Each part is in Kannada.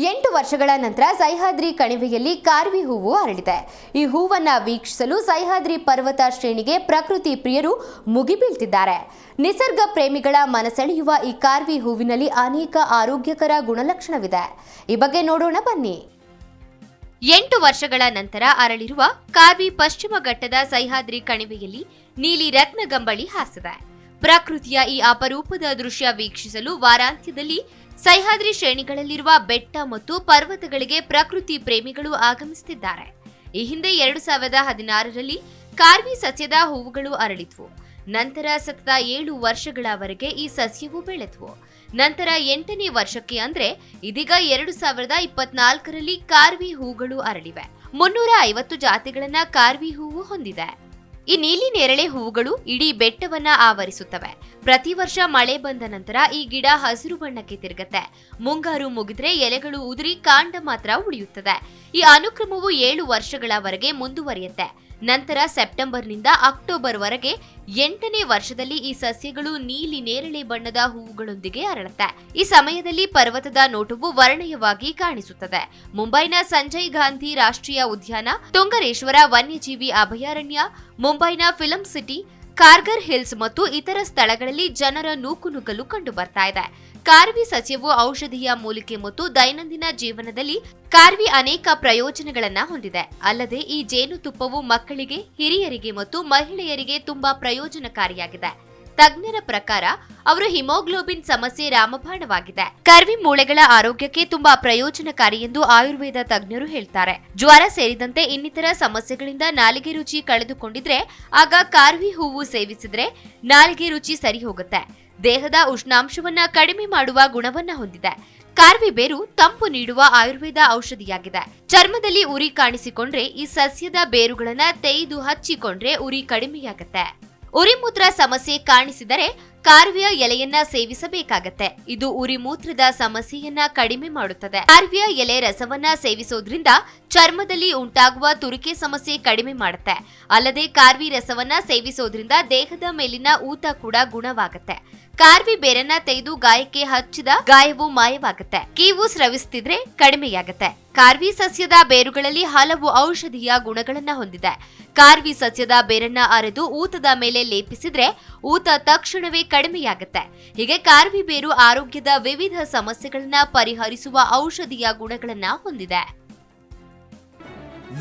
8 ವರ್ಷಗಳ ನಂತರ ಸಹ್ಯಾದ್ರಿ ಕಣಿವೆಯಲ್ಲಿ ಕಾರ್ವಿ ಹೂವು ಅರಳಿದೆ. ಈ ಹೂವನ್ನ ವೀಕ್ಷಿಸಲು ಸಹ್ಯಾದ್ರಿ ಪರ್ವತ ಶ್ರೇಣಿಗೆ ಪ್ರಕೃತಿ ಪ್ರಿಯರು ಮುಗಿಬೀಳ್ತಿದ್ದಾರೆ. ನಿಸರ್ಗ ಪ್ರೇಮಿಗಳ ಮನಸೆಳೆಯುವ ಈ ಕಾರ್ವಿ ಹೂವಿನಲ್ಲಿ ಅನೇಕ ಆರೋಗ್ಯಕರ ಗುಣಲಕ್ಷಣವಿದೆ. ಈ ಬಗ್ಗೆ ನೋಡೋಣ ಬನ್ನಿ. 8 ವರ್ಷಗಳ ನಂತರ ಅರಳಿರುವ ಕಾರ್ವಿ ಪಶ್ಚಿಮ ಘಟ್ಟದ ಸಹ್ಯಾದ್ರಿ ಕಣಿವೆಯಲ್ಲಿ ನೀಲಿ ರತ್ನಗಂಬಳಿ ಹಾಸಿದೆ. ಪ್ರಕೃತಿಯ ಈ ಅಪರೂಪದ ದೃಶ್ಯ ವೀಕ್ಷಿಸಲು ವಾರಾಂತ್ಯದಲ್ಲಿ ಸಹ್ಯಾದ್ರಿ ಶ್ರೇಣಿಗಳಲ್ಲಿರುವ ಬೆಟ್ಟ ಮತ್ತು ಪರ್ವತಗಳಿಗೆ ಪ್ರಕೃತಿ ಪ್ರೇಮಿಗಳು ಆಗಮಿಸುತ್ತಿದ್ದಾರೆ. ಈ ಹಿಂದೆ 2016ರಲ್ಲಿ ಕಾರ್ವಿ ಸಸ್ಯದ ಹೂವುಗಳು ಅರಳಿದ್ವು. ನಂತರ ಸತತ 7 ವರ್ಷಗಳವರೆಗೆ ಈ ಸಸ್ಯವು ಬೆಳೆದ್ವು. ನಂತರ 8ನೇ ವರ್ಷಕ್ಕೆ ಅಂದ್ರೆ ಇದೀಗ 2024ರಲ್ಲಿ ಕಾರ್ವಿ ಹೂಗಳು ಅರಳಿವೆ. 350 ಜಾತಿಗಳನ್ನ ಕಾರ್ವಿ ಹೂವು ಹೊಂದಿದೆ. ಈ ನೀಲಿ ನೇರಳೆ ಹೂವುಗಳು ಇಡೀ ಬೆಟ್ಟವನ್ನ ಆವರಿಸುತ್ತವೆ. ಪ್ರತಿ ವರ್ಷ ಮಳೆ ಬಂದ ನಂತರ ಈ ಗಿಡ ಹಸಿರು ಬಣ್ಣಕ್ಕೆ ತಿರುಗುತ್ತೆ. ಮುಂಗಾರು ಮುಗಿದ್ರೆ ಎಲೆಗಳು ಉದುರಿ ಕಾಂಡ ಮಾತ್ರ ಉಳಿಯುತ್ತದೆ. ಈ ಅನುಕ್ರಮವು 7 ವರ್ಷಗಳವರೆಗೆ ಮುಂದುವರಿಯುತ್ತೆ. ನಂತರ ಸೆಪ್ಟೆಂಬರ್ನಿಂದ ಅಕ್ಟೋಬರ್ ವರೆಗೆ 8ನೇ ವರ್ಷದಲ್ಲಿ ಈ ಸಸ್ಯಗಳು ನೀಲಿ ನೇರಳೆ ಬಣ್ಣದ ಹೂವುಗಳೊಂದಿಗೆ ಅರಳುತ್ತೆ. ಈ ಸಮಯದಲ್ಲಿ ಪರ್ವತದ ನೋಟವು ವರ್ಣಯವಾಗಿ ಕಾಣಿಸುತ್ತದೆ. ಮುಂಬೈನ ಸಂಜಯ್ ಗಾಂಧಿ ರಾಷ್ಟ್ರೀಯ ಉದ್ಯಾನ, ತುಂಗರೇಶ್ವರ ವನ್ಯಜೀವಿ ಅಭಯಾರಣ್ಯ, ಮುಂಬೈನ ಫಿಲ್ಮ್ ಸಿಟಿ, ಕಾರ್ಗರ್ ಹಿಲ್ಸ್ ಮತ್ತು ಇತರ ಸ್ಥಳಗಳಲ್ಲಿ ಜನರ ನೂಕುನುಗ್ಗಲು ಕಂಡು ಬರ್ತಾ ಇದೆ. ಕಾರ್ವಿ ಸಸ್ಯವು ಔಷಧೀಯ ಮೂಲಿಕೆ ಮತ್ತು ದೈನಂದಿನ ಜೀವನದಲ್ಲಿ ಕಾರ್ವಿ ಅನೇಕ ಪ್ರಯೋಜನಗಳನ್ನ ಹೊಂದಿದೆ. ಅಲ್ಲದೆ ಈ ಜೇನುತುಪ್ಪವು ಮಕ್ಕಳಿಗೆ, ಹಿರಿಯರಿಗೆ ಮತ್ತು ಮಹಿಳೆಯರಿಗೆ ತುಂಬಾ ಪ್ರಯೋಜನಕಾರಿಯಾಗಿದೆ. ತಜ್ಞರ ಪ್ರಕಾರ ಅವರ ಹಿಮೋಗ್ಲೋಬಿನ್ ಸಮಸ್ಯೆ ರಾಮಬಾಣವಾಗಿದೆ. ಕಾರ್ವಿ ಮೂಳೆಗಳ ಆರೋಗ್ಯಕ್ಕೆ ತುಂಬಾ ಪ್ರಯೋಜನಕಾರಿ ಎಂದು ಆಯುರ್ವೇದ ತಜ್ಞರು ಹೇಳ್ತಾರೆ. ಜ್ವರ ಸೇರಿದಂತೆ ಇನ್ನಿತರ ಸಮಸ್ಯೆಗಳಿಂದ ನಾಲಿಗೆ ರುಚಿ ಕಳೆದುಕೊಂಡಿದ್ರೆ ಆಗ ಕಾರ್ವಿ ಹೂವು ಸೇವಿಸಿದ್ರೆ ನಾಲಿಗೆ ರುಚಿ ಸರಿ ಹೋಗುತ್ತೆ. ದೇಹದ ಉಷ್ಣಾಂಶವನ್ನ ಕಡಿಮೆ ಮಾಡುವ ಗುಣವನ್ನ ಹೊಂದಿದೆ. ಕಾರ್ವಿ ಬೇರು ತಂಪು ನೀಡುವ ಆಯುರ್ವೇದ ಔಷಧಿಯಾಗಿದೆ. ಚರ್ಮದಲ್ಲಿ ಉರಿ ಕಾಣಿಸಿಕೊಂಡ್ರೆ ಈ ಸಸ್ಯದ ಬೇರುಗಳನ್ನ ತೆಗೆದು ಹಚ್ಚಿಕೊಂಡ್ರೆ ಉರಿ ಕಡಿಮೆಯಾಗುತ್ತೆ. ಉರಿಮೂತ್ರ ಸಮಸ್ಯೆ ಕಾಣಿಸಿದರೆ ಕಾರ್ವಿಯ ಎಲೆಯನ್ನ ಸೇವಿಸಬೇಕಾಗತ್ತೆ. ಇದು ಉರಿಮೂತ್ರದ ಸಮಸ್ಯೆಯನ್ನ ಕಡಿಮೆ ಮಾಡುತ್ತದೆ. ಕಾರ್ವಿಯ ಎಲೆ ರಸವನ್ನ ಸೇವಿಸೋದ್ರಿಂದ ಚರ್ಮದಲ್ಲಿ ಉಂಟಾಗುವ ತುರಿಕೆ ಸಮಸ್ಯೆ ಕಡಿಮೆ ಮಾಡುತ್ತೆ. ಅಲ್ಲದೆ ಕಾರ್ವಿ ರಸವನ್ನ ಸೇವಿಸೋದ್ರಿಂದ ದೇಹದ ಮೇಲಿನ ಊತ ಕೂಡ ಗುಣವಾಗುತ್ತೆ. ಕಾರ್ವಿ ಬೇರನ್ನ ತೆಗೆದು ಗಾಯಕ್ಕೆ ಹಚ್ಚಿದ ಗಾಯವು ಮಾಯವಾಗುತ್ತೆ. ಕೀವು ಸ್ರವಿಸುತ್ತಿದ್ರೆ ಕಡಿಮೆಯಾಗುತ್ತೆ. ಕಾರ್ವಿ ಸಸ್ಯದ ಬೇರುಗಳಲ್ಲಿ ಹಲವು ಔಷಧೀಯ ಗುಣಗಳನ್ನ ಹೊಂದಿದೆ. ಕಾರ್ವಿ ಸಸ್ಯದ ಬೇರನ್ನ ಅರೆದು ಊತದ ಮೇಲೆ ಲೇಪಿಸಿದ್ರೆ ಊತ ತಕ್ಷಣವೇ ಕಡಿಮೆಯಾಗುತ್ತೆ. ಹೀಗೆ ಕಾರ್ವಿ ಬೇರು ಆರೋಗ್ಯದ ವಿವಿಧ ಸಮಸ್ಯೆಗಳನ್ನ ಪರಿಹರಿಸುವ ಔಷಧೀಯ ಗುಣಗಳನ್ನ ಹೊಂದಿದೆ.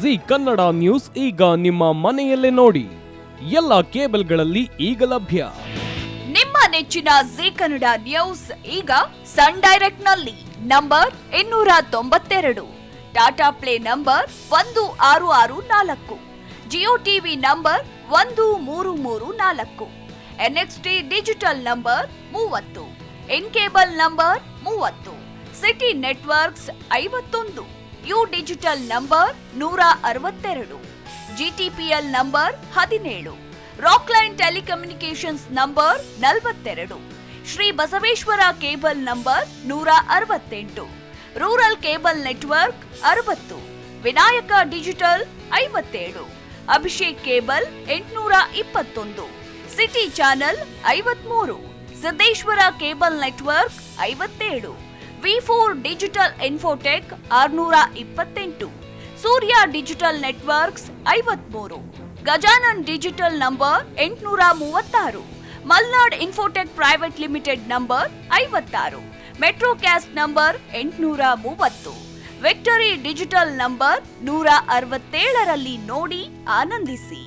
ಜಿ ಕನ್ನಡ ನ್ಯೂಸ್ ಈಗ ನಿಮ್ಮ ಮನೆಯಲ್ಲೇ ನೋಡಿ. ಎಲ್ಲ ಕೇಬಲ್ಗಳಲ್ಲಿ ಈಗ ಲಭ್ಯ. ನಿಮ್ಮ ನೆಚ್ಚಿನ ಜಿ ಕನ್ನಡ ನ್ಯೂಸ್ ಈಗ ಸನ್ ಡೈರೆಕ್ಟ್ ನಲ್ಲಿ number 292, Tata Play number 1664, Jio TV number 1334, NXT Digital number 30, In Cable number 30, City Networks 51, U Digital number 162, GTPL number 17, Rockline Telecommunications number 42, Shri Basaveshwara cable number 168, rural cable network 60, Vinayaka digital 57, Abhishek cable 821, City channel 53, Siddeshwara cable network 57, ವಿ4 digital Infotech 628, Surya Digital Networks 53, Gajanan digital number 836, Malnad Infotech Private Limited number 56, Metro Cast number 830, Victory Digital number 167ರಲ್ಲಿ ನೋಡಿ ಆನಂದಿಸಿ.